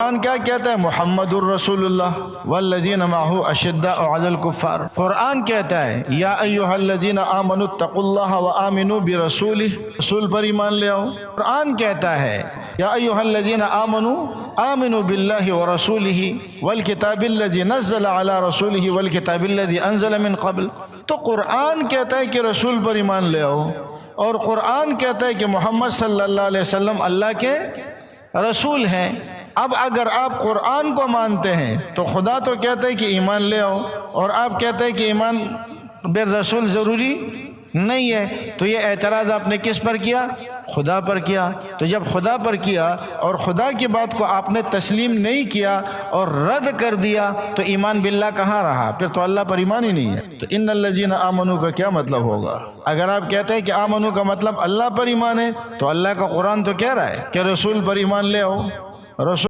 कुरान क्या कहता है? मुहम्मदुर रसूलुल्लाह वल्लज़ीना माहू अशिद्दाउ अलल कुफ़ार। कुरान कहता है या अय्युहल्लज़ीना आमनुत्तकुल्लाह व आमिनू बिरसूलिही, रसूल पर ईमान ले आओ। कुरान कहता है या अय्युहल्लज़ीना आमिनू बिल्लाहि व रसूलिही वल किताबिल्लज़ी नज़्ज़ला अला रसूलिही वल किताबिल्लज़ी अंज़ला मिन क़ब्ल। तो कुरान कहता है कि रसूल पर ईमान ले आओ, और कुरान कहता है कि मोहम्मद सल्लल्लाहु अलैहि वसल्लम अल्लाह के रसूल हैं। अब अगर आप कुरान को मानते हैं तो खुदा तो कहता है कि ईमान ले आओ, और आप कहते हैं कि ईमान बिर रसूल ज़रूरी नहीं है। तो ये एतराज़ आपने किस पर किया? खुदा पर किया। तो जब खुदा पर किया और खुदा की बात को आपने तस्लीम नहीं किया और रद्द कर दिया, तो ईमान बिल्लाह कहाँ रहा? फिर तो अल्लाह पर ईमान ही नहीं है। तो इन्नल्लज़ीना आमनू का क्या मतलब होगा? अगर आप कहते हैं कि आमनू का मतलब अल्लाह पर ईमान है, तो अल्लाह का कुरान तो कह रहा है कि रसूल पर ईमान ले आओ। रसूल